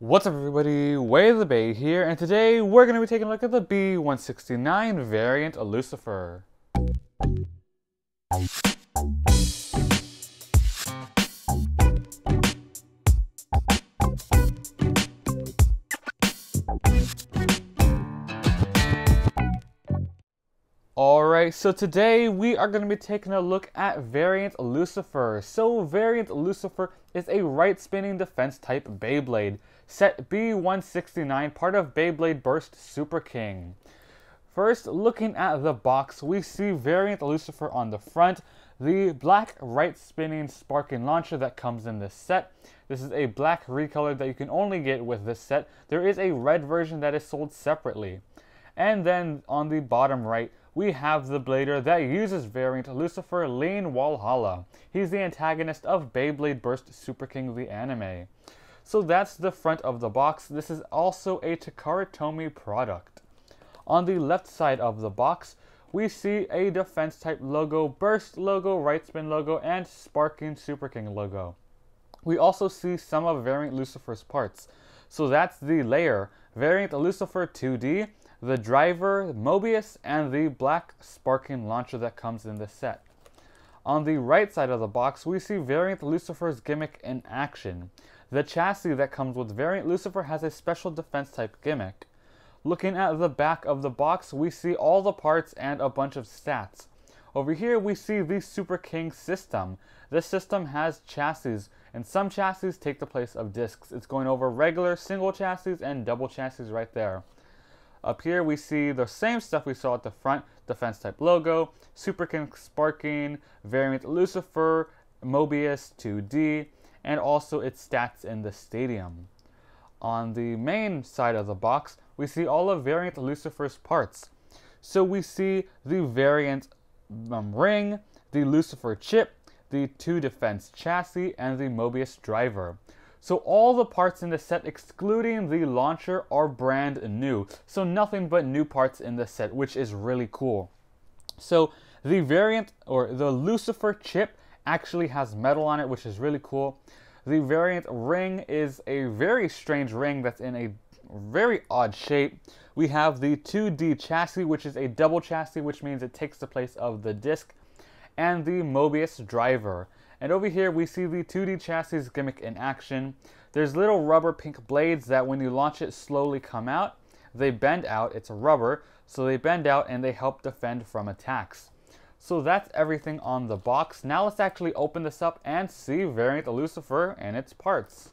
What's up everybody, WayoftheBey here, and today we're going to be taking a look at the B-169 Variant Lucifer. Alright, so today we are going to be taking a look at Variant Lucifer. So Variant Lucifer is a right-spinning defense type Beyblade. Set B-169, part of Beyblade Burst Superking. First, looking at the box, we see Variant Lucifer on the front, the black right-spinning sparking launcher that comes in this set. This is a black recolor that you can only get with this set. There is a red version that is sold separately. And then on the bottom right, we have the blader that uses Variant Lucifer, Lean Walhalla. He's the antagonist of Beyblade Burst Superking the anime. So that's the front of the box. This is also a Takara Tomy product. On the left side of the box, we see a defense type logo, burst logo, right spin logo, and Sparking Superking logo. We also see some of Variant Lucifer's parts. So that's the layer, Variant Lucifer 2D, the driver, Mobius, and the black sparking launcher that comes in this set. On the right side of the box, we see Variant Lucifer's gimmick in action. The chassis that comes with Variant Lucifer has a special defense type gimmick. Looking at the back of the box, we see all the parts and a bunch of stats. Over here, we see the Superking system. This system has chassis, and some chassis take the place of discs. It's going over regular single chassis and double chassis right there. Up here we see the same stuff we saw at the front, defense type logo, Superking Sparking, Variant Lucifer, Mobius 2D, and also its stats in the stadium. On the main side of the box, we see all of Variant Lucifer's parts. So we see the Variant ring, the Lucifer chip, the 2 defense chassis, and the Mobius driver. So all the parts in the set, excluding the launcher, are brand new. So nothing but new parts in the set, which is really cool. So the variant, or the Lucifer chip, actually has metal on it, which is really cool. The variant ring is a very strange ring that's in a very odd shape. We have the 2D chassis, which is a double chassis, which means it takes the place of the disc, and the Mobius driver. And over here we see the 2D chassis gimmick in action. There's little rubber pink blades that when you launch it slowly come out. They bend out, it's rubber, so they bend out and they help defend from attacks. So that's everything on the box. Now let's actually open this up and see Variant Lucifer and its parts.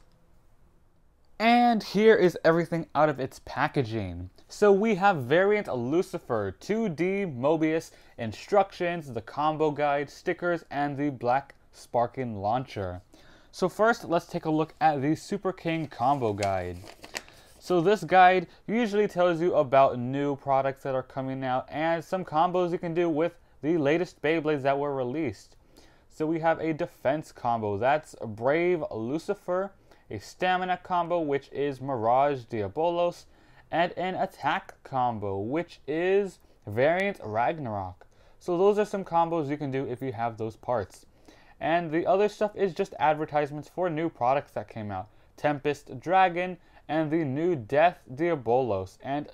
And here is everything out of its packaging. So we have Variant Lucifer, 2D Mobius, instructions, the combo guide, stickers, and the black sparking launcher. So first, let's take a look at the Superking combo guide. So this guide usually tells you about new products that are coming out and some combos you can do with the latest Beyblades that were released. So we have a defense combo, that's Brave Lucifer, a stamina combo, which is Mirage Diabolos, and an attack combo, which is Variant Ragnarok. So those are some combos you can do if you have those parts. And the other stuff is just advertisements for new products that came out. Tempest Dragon, and the new Death Diabolos, and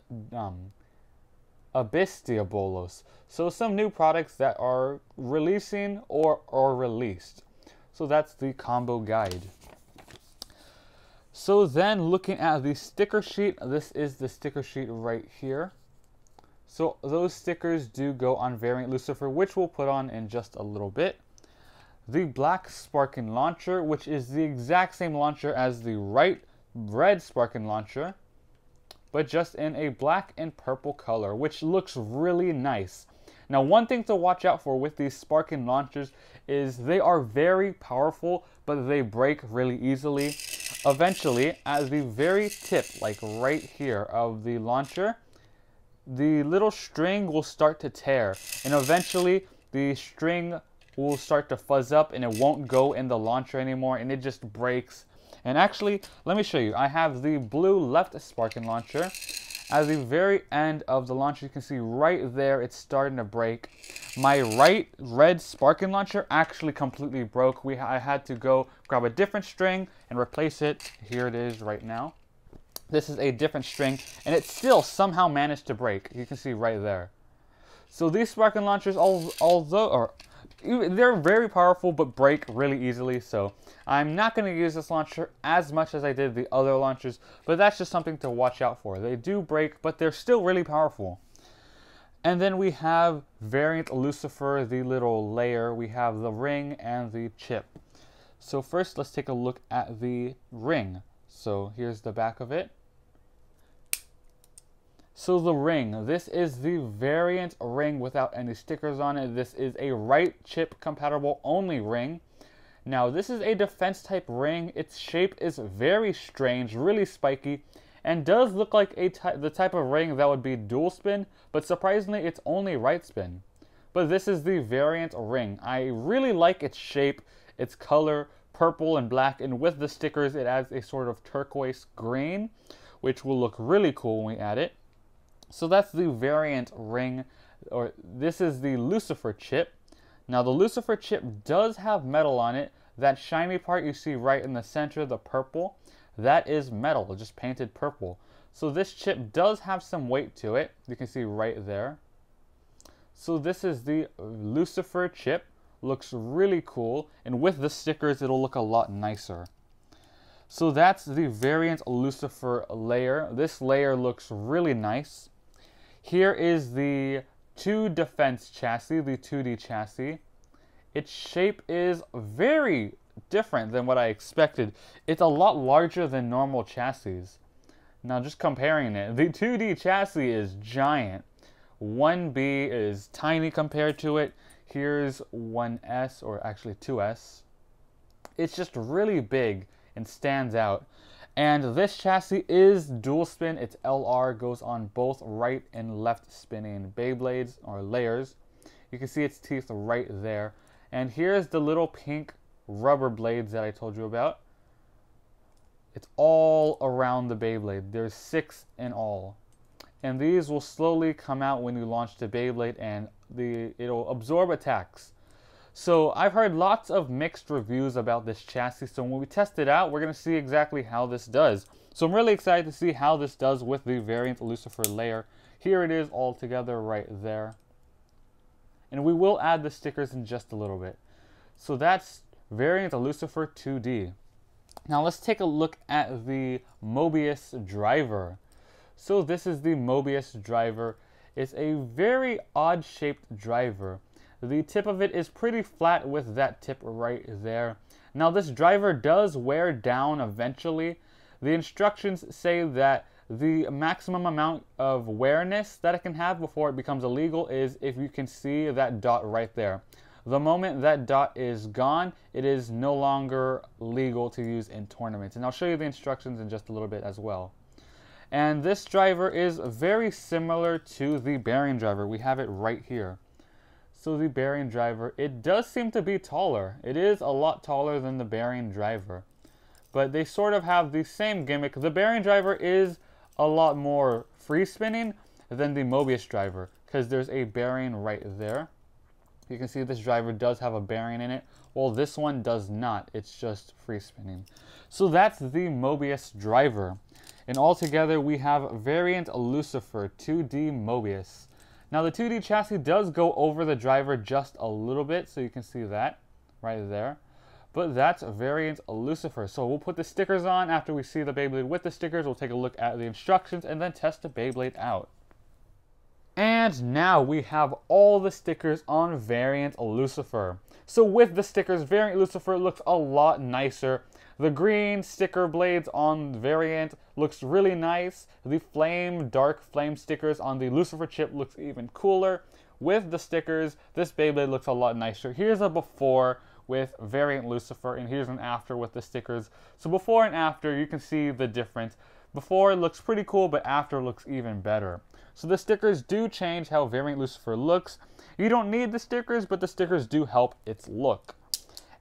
Abyss Diabolos. So some new products that are releasing or released. So that's the combo guide. So then looking at the sticker sheet, this is the sticker sheet right here. So those stickers do go on Variant Lucifer, which we'll put on in just a little bit. The black sparking launcher, which is the exact same launcher as the red sparking launcher, but just in a black and purple color, which looks really nice. Now, one thing to watch out for with these sparking launchers is they are very powerful, but they break really easily. Eventually, at the very tip, like right here of the launcher, the little string will start to tear, and eventually the string will start to fuzz up and it won't go in the launcher anymore and it just breaks. And actually, let me show you. I have the blue left sparking launcher. At the very end of the launcher, you can see right there it's starting to break. My right red sparking launcher actually completely broke. I had to go grab a different string and replace it. Here it is right now. This is a different string, and it still somehow managed to break. You can see right there. So these sparking launchers, they're very powerful, but break really easily. So I'm not going to use this launcher as much as I did the other launchers, but that's just something to watch out for. They do break, but they're still really powerful. And then we have Variant Lucifer, the little layer. We have the ring and the chip. So first, let's take a look at the ring. So here's the back of it. So the ring, this is the variant ring without any stickers on it. This is a right chip compatible only ring. Now this is a defense type ring. Its shape is very strange, really spiky, and does look like the type of ring that would be dual spin, but surprisingly it's only right spin. But this is the variant ring. I really like its shape, its color, purple and black, and with the stickers it adds a sort of turquoise green, which will look really cool when we add it. So that's the variant ring, or this is the Lucifer chip. Now the Lucifer chip does have metal on it. That shiny part you see right in the center, the purple, that is metal, just painted purple. So this chip does have some weight to it. You can see right there. So this is the Lucifer chip. Looks really cool, and with the stickers it'll look a lot nicer. So that's the Variant Lucifer layer. This layer looks really nice. Here is the 2 defense chassis, the 2D chassis. Its shape is very different than what I expected. It's a lot larger than normal chassis. Now just comparing it, the 2D chassis is giant. 1B is tiny compared to it. Here's 1S, or actually 2S. It's just really big and stands out. And this chassis is dual spin. Its LR goes on both right and left spinning Beyblades, or layers. You can see its teeth right there. And here's the little pink rubber blades that I told you about. It's all around the Beyblade. There's 6 in all. And these will slowly come out when you launch the Beyblade, and it'll absorb attacks. So I've heard lots of mixed reviews about this chassis, so when we test it out, we're going to see exactly how this does. So I'm really excited to see how this does with the Variant Lucifer layer. Here it is all together right there. And we will add the stickers in just a little bit. So that's Variant Lucifer 2D. Now let's take a look at the Mobius driver. So this is the Mobius driver. It's a very odd shaped driver. The tip of it is pretty flat with that tip right there. Now this driver does wear down eventually. The instructions say that the maximum amount of wearness that it can have before it becomes illegal is if you can see that dot right there. The moment that dot is gone, it is no longer legal to use in tournaments. And I'll show you the instructions in just a little bit as well. And this driver is very similar to the bearing driver. We have it right here. So the bearing driver, it does seem to be taller. It is a lot taller than the bearing driver. But they sort of have the same gimmick. The bearing driver is a lot more free spinning than the Mobius driver, because there's a bearing right there. You can see this driver does have a bearing in it. Well, this one does not. It's just free spinning. So that's the Mobius driver. And altogether we have Variant Lucifer 2D Mobius. Now the 2D chassis does go over the driver just a little bit, so you can see that right there. But that's Variant Lucifer. So we'll put the stickers on after we see the Beyblade with the stickers. We'll take a look at the instructions and then test the Beyblade out. And now we have all the stickers on Variant Lucifer. So with the stickers, Variant Lucifer looks a lot nicer. The green sticker blades on Variant looks really nice. The dark flame stickers on the Lucifer chip looks even cooler. With the stickers, this Beyblade looks a lot nicer. Here's a before with Variant Lucifer, and here's an after with the stickers. So before and after, you can see the difference. Before looks pretty cool, but after looks even better. So the stickers do change how Variant Lucifer looks. You don't need the stickers, but the stickers do help its look.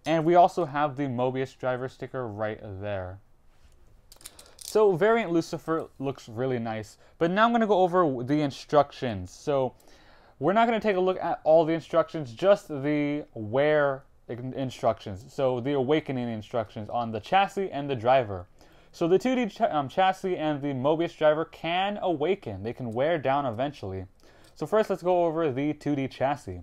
And we also have the Mobius driver sticker right there. So Variant Lucifer looks really nice. But now I'm going to go over the instructions. So we're not going to take a look at all the instructions, just the wear instructions. So the awakening instructions on the chassis and the driver. So the 2D chassis and the Mobius driver can awaken. They can wear down eventually. So first let's go over the 2D chassis.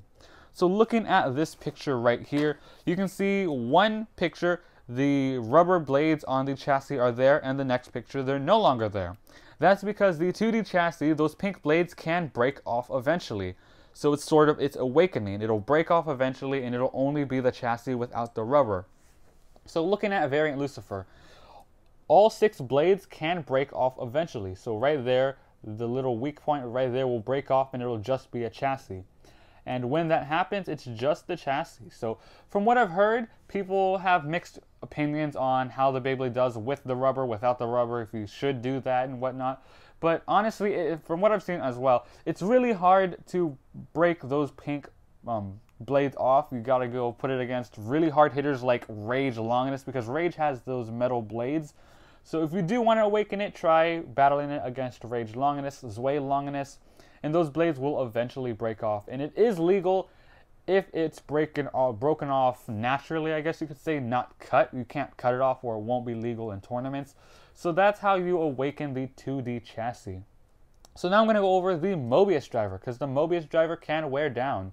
So looking at this picture right here, you can see one picture, the rubber blades on the chassis are there, and the next picture, they're no longer there. That's because the 2D chassis, those pink blades can break off eventually. So it's it's awakening. It'll break off eventually, and it'll only be the chassis without the rubber. So looking at Variant Lucifer, all 6 blades can break off eventually. So right there, the little weak point right there will break off, and it'll just be a chassis. And when that happens, it's just the chassis. So from what I've heard, people have mixed opinions on how the Beyblade does with the rubber, without the rubber, if you should do that and whatnot. But honestly, from what I've seen as well, it's really hard to break those pink blades off. You gotta go put it against really hard hitters like Rage Longinus, because Rage has those metal blades. So if you do want to awaken it, try battling it against Rage Longinus, Zwei Longinus, and those blades will eventually break off. And it is legal if it's broken off naturally, I guess you could say, not cut. You can't cut it off or it won't be legal in tournaments. So that's how you awaken the 2D chassis. So now I'm going to go over the Mobius driver, because the Mobius driver can wear down.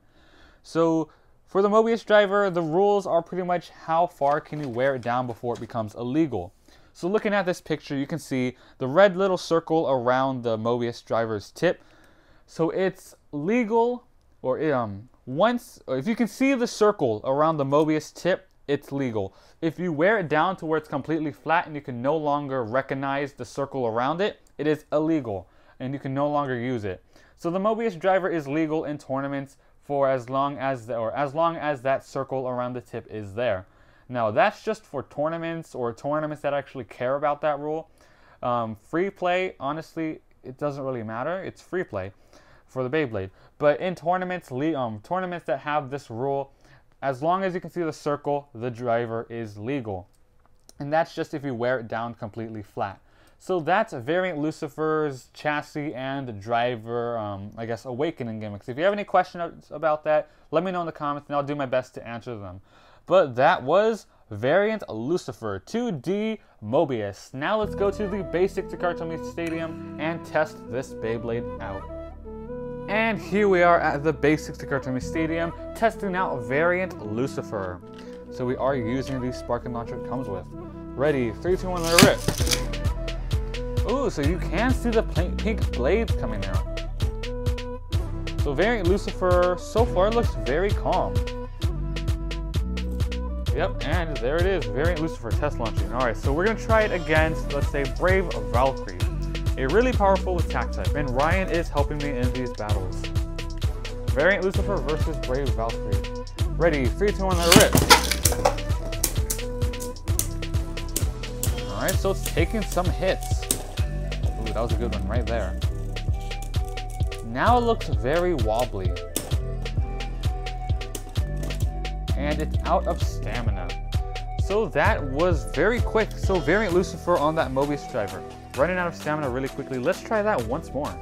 So for the Mobius driver, the rules are pretty much how far can you wear it down before it becomes illegal. So looking at this picture, you can see the red little circle around the Mobius driver's tip. So it's legal, or if you can see the circle around the Mobius tip, it's legal. If you wear it down to where it's completely flat and you can no longer recognize the circle around it, it is illegal and you can no longer use it. So the Mobius driver is legal in tournaments for as long as that circle around the tip is there. Now that's just for tournaments, or tournaments that actually care about that rule. Free play, honestly, it doesn't really matter. It's free play for the Beyblade. But in tournaments, tournaments that have this rule, as long as you can see the circle, the driver is legal. And that's just if you wear it down completely flat. So that's Variant Lucifer's chassis and driver, I guess, awakening gimmicks. If you have any questions about that, let me know in the comments and I'll do my best to answer them. But that was Variant Lucifer 2D Mobius. Now let's go to the basic Takartomi Stadium and test this Beyblade out. And here we are at the basic Takartomi Stadium testing out Variant Lucifer. So we are using the sparking launcher it comes with. Ready, 3, 2, 1, let it rip. Ooh, so you can see the pink blades coming out. So Variant Lucifer so far looks very calm. Yep, and there it is, Variant Lucifer test launching. Alright, so we're going to try it against, let's say, Brave Valkyrie. A really powerful attack type, and Ryan is helping me in these battles. Variant Lucifer versus Brave Valkyrie. Ready, 3, 2, 1, let it rip. Alright, so it's taking some hits. Ooh, that was a good one right there. Now it looks very wobbly. And it's out of stamina. So that was very quick. So Variant Lucifer on that Mobius driver. Running out of stamina really quickly. Let's try that once more.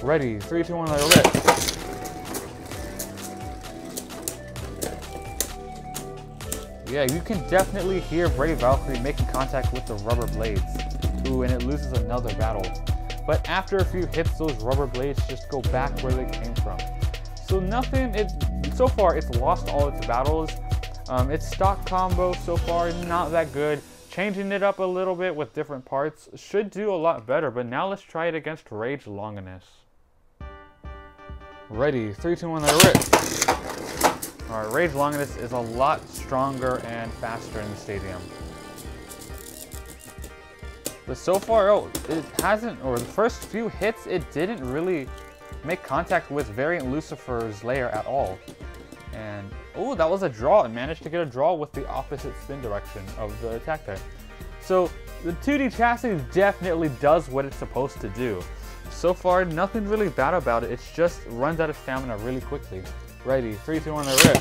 Ready, 3, 2, 1, let it rip. Yeah, you can definitely hear Brave Valkyrie making contact with the rubber blades. Ooh, and it loses another battle. But after a few hits, those rubber blades just go back where they came from. So so far it's lost all its battles. Its stock combo so far not that good. Changing it up a little bit with different parts should do a lot better, but now let's try it against Rage Longinus. Ready, 3, 2, 1, let it rip. Alright, Rage Longinus is a lot stronger and faster in the stadium. But so far, it hasn't, or the first few hits, it didn't really make contact with Variant Lucifer's layer at all. And, oh, that was a draw. It managed to get a draw with the opposite spin direction of the attack type. So, the 2D chassis definitely does what it's supposed to do. So far, nothing really bad about it. It just runs out of stamina really quickly. Ready, 3, 2, 1, let it rip.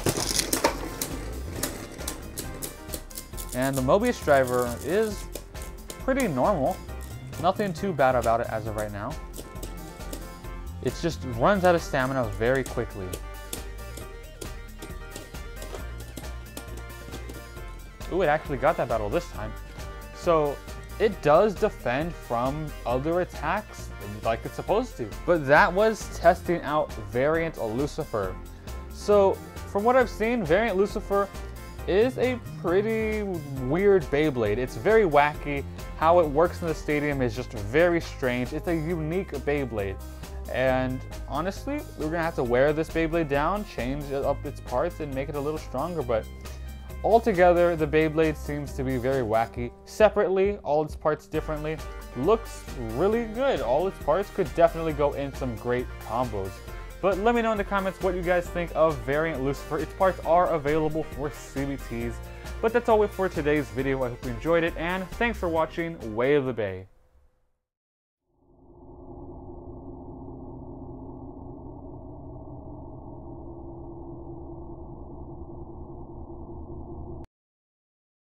And the Mobius driver is pretty normal. Nothing too bad about it as of right now. It just runs out of stamina very quickly. Ooh, it actually got that battle this time. So it does defend from other attacks like it's supposed to. But that was testing out Variant Lucifer. So from what I've seen, Variant Lucifer is a pretty weird Beyblade. It's very wacky. How it works in the stadium is just very strange. It's a unique Beyblade. And honestly, we're gonna have to wear this Beyblade down, change up its parts, and make it a little stronger. But altogether, the Beyblade seems to be very wacky. Separately, all its parts differently, looks really good. All its parts could definitely go in some great combos. But let me know in the comments what you guys think of Variant Lucifer. Its parts are available for CBTs. But that's all for today's video. I hope you enjoyed it, and thanks for watching Way of the Bay.